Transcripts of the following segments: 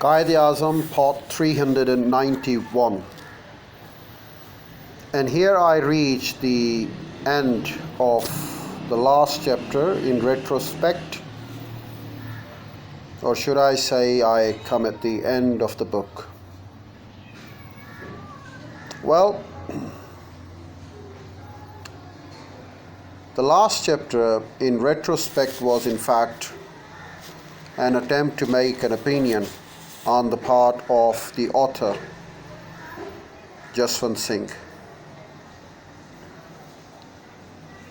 Quaid Azam, part 391. And here I reach the end of the last chapter in retrospect, or should I say I come at the end of the book. Well, the last chapter in retrospect was in fact an attempt to make an opinion on the part of the author, Jaswant Singh.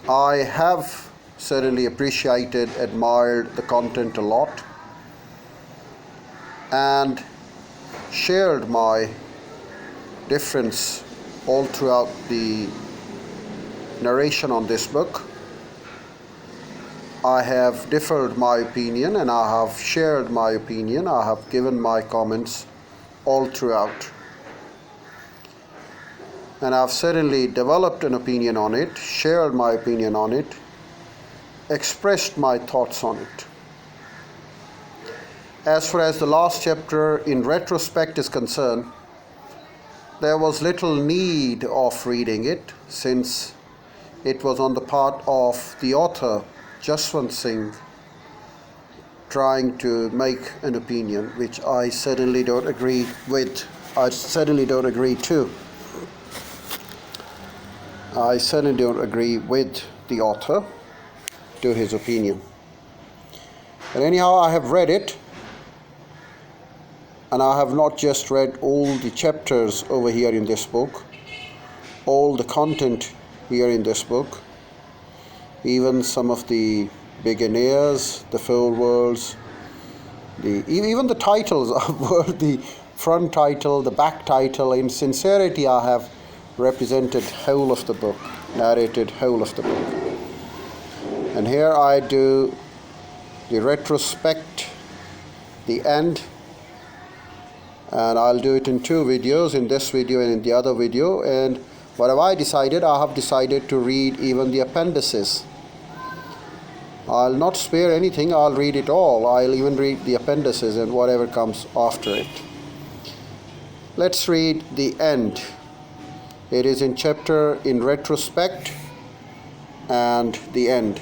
I have certainly appreciated, admired the content a lot, and shared my difference all throughout the narration on this book. I have differed my opinion and I have shared my opinion. I have given my comments all throughout. And I've certainly developed an opinion on it, shared my opinion on it, expressed my thoughts on it. As far as the last chapter in retrospect is concerned, there was little need of reading it since it was on the part of the author, Jaswant Singh, trying to make an opinion which I certainly don't agree with. I certainly don't agree with the author, to his opinion. But anyhow, I have read it, and I have not just read all the chapters over here in this book, all the content here in this book, even some of the beginners, the forewords, even the titles of the front title, the back title. In sincerity, I have represented whole of the book, narrated whole of the book. And here I do the retrospect, the end, and I'll do it in two videos, in this video and in the other video. And what have I decided? I have decided to read even the appendices. I'll not spare anything, I'll read it all. I'll even read the appendices and whatever comes after it. Let's read the end. It is in chapter in retrospect and the end.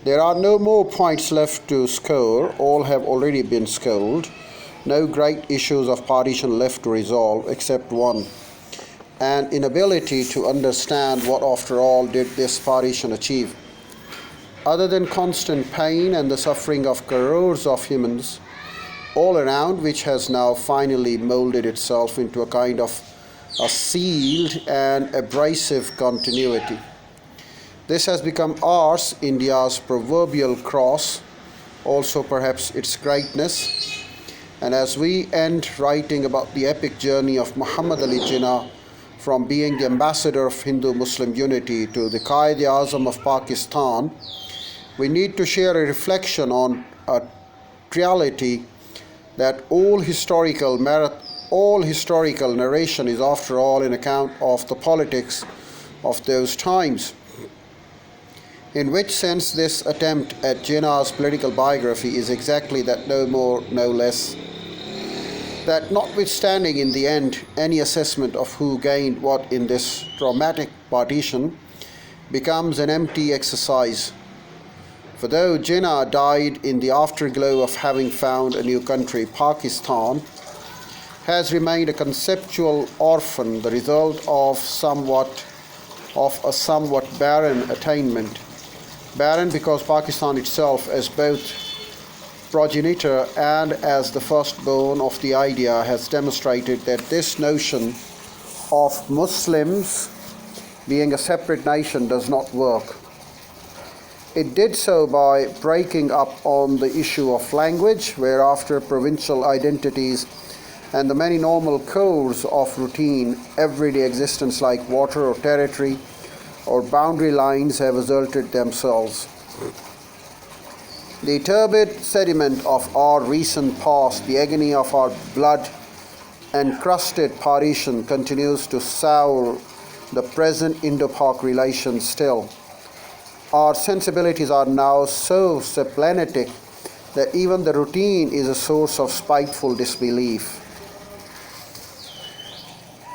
There are no more points left to score, all have already been scored. No great issues of partition left to resolve except one, an inability to understand what after all did this partition achieve. Other than constant pain and the suffering of crores of humans all around, which has now finally molded itself into a kind of a sealed and abrasive continuity. This has become ours, India's proverbial cross, also perhaps its greatness. And as we end writing about the epic journey of Muhammad Ali Jinnah from being the ambassador of Hindu-Muslim unity to the Quaid Azam of Pakistan, we need to share a reflection on a reality that all historical narration is after all an account of the politics of those times. In which sense this attempt at Jinnah's political biography is exactly that, no more, no less. That notwithstanding in the end any assessment of who gained what in this traumatic partition becomes an empty exercise. For though Jinnah died in the afterglow of having found a new country, Pakistan has remained a conceptual orphan, the result of a somewhat barren attainment. Barren because Pakistan itself, as both progenitor and as the firstborn of the idea, has demonstrated that this notion of Muslims being a separate nation does not work. It did so by breaking up on the issue of language, whereafter provincial identities and the many normal cores of routine, everyday existence like water or territory or boundary lines have asserted themselves. The turbid sediment of our recent past, the agony of our blood-encrusted partition continues to sour the present Indo-Pak relations still. Our sensibilities are now so splenetic that even the routine is a source of spiteful disbelief.